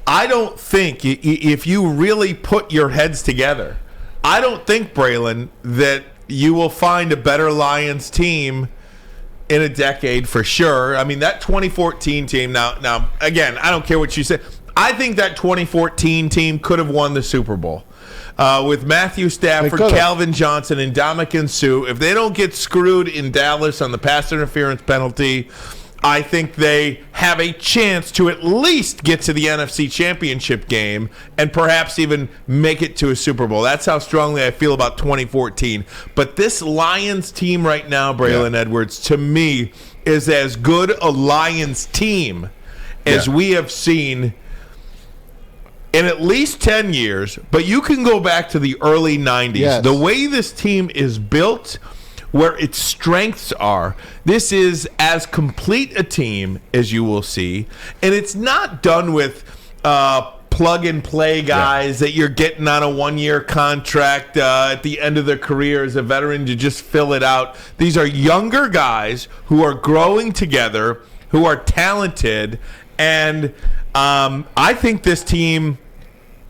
I don't think if you really put your heads together, I don't think, Braylon, that you will find a better Lions team in a decade for sure. I mean, that 2014 team, now again, I don't care what you say. I think that 2014 team could have won the Super Bowl. With Matthew Stafford, Calvin Johnson, and Ndamukong Suh. If they don't get screwed in Dallas on the pass interference penalty, I think they have a chance to at least get to the NFC Championship game and perhaps even make it to a Super Bowl. That's how strongly I feel about 2014. But this Lions team right now, Braylon Edwards, to me, is as good a Lions team as we have seen in at least 10 years. But you can go back to the early 90s. Yes. The way this team is built, where its strengths are, this is as complete a team as you will see. And it's not done with plug-and-play guys that you're getting on a one-year contract at the end of their career as a veteran to just fill it out. These are younger guys who are growing together, who are talented, and I think this team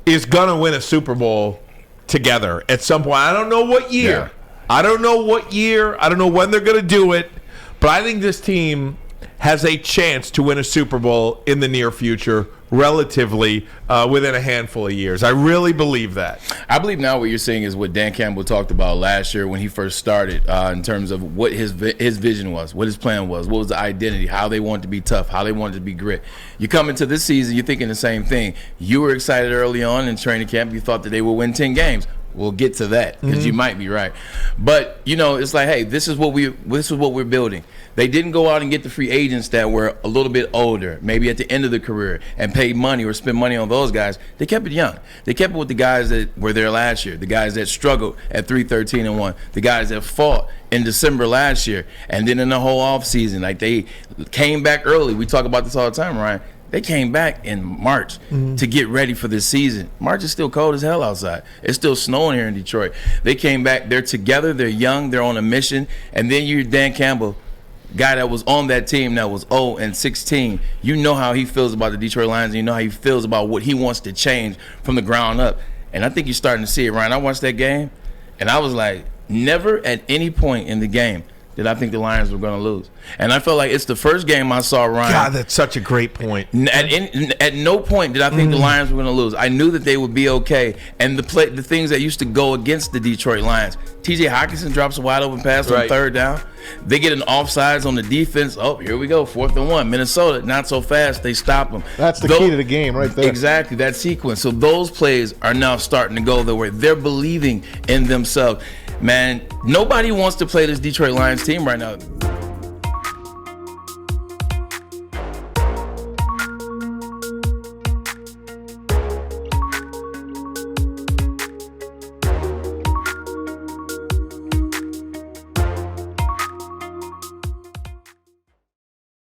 is going to win a Super Bowl together at some point. I don't know what year. Yeah. I don't know what year. I don't know when they're going to do it. But I think this team has a chance to win a Super Bowl in the near future, relatively within a handful of years. I really believe that. I believe now what you're saying is what Dan Campbell talked about last year when he first started in terms of what his vision was, what his plan was, what was the identity, how they wanted to be tough, how they wanted to be grit. You come into this season, you're thinking the same thing. You were excited early on in training camp. You thought that they would win 10 games. We'll get to that because you might be right. But, it's like, hey, this is what we're building. They didn't go out and get the free agents that were a little bit older, maybe at the end of the career, and pay money or spend money on those guys. They kept it young. They kept it with the guys that were there last year, the guys that struggled at 3-13-1, the guys that fought in December last year, and then in the whole offseason. Like, they came back early. We talk about this all the time, Ryan. They came back in March to get ready for this season. March is still cold as hell outside. It's still snowing here in Detroit. They came back. They're together. They're young. They're on a mission. And then you're Dan Campbell, guy that was on that team that was 0-16. You know how he feels about the Detroit Lions. And you know how he feels about what he wants to change from the ground up. And I think you're starting to see it, Ryan. I watched that game, and I was like, never at any point in the game did I think the Lions were going to lose. And I felt like it's the first game I saw, Ryan. God, that's such a great point. At no point did I think the Lions were going to lose. I knew that they would be okay. And the things that used to go against the Detroit Lions. T.J. Hockenson drops a wide open pass on third down. They get an offsides on the defense. Oh, here we go, 4th and 1. Minnesota, not so fast. They stop them. That's the key to the game right there. Exactly, that sequence. So those plays are now starting to go the way they're believing in themselves. Man, nobody wants to play this Detroit Lions team right now.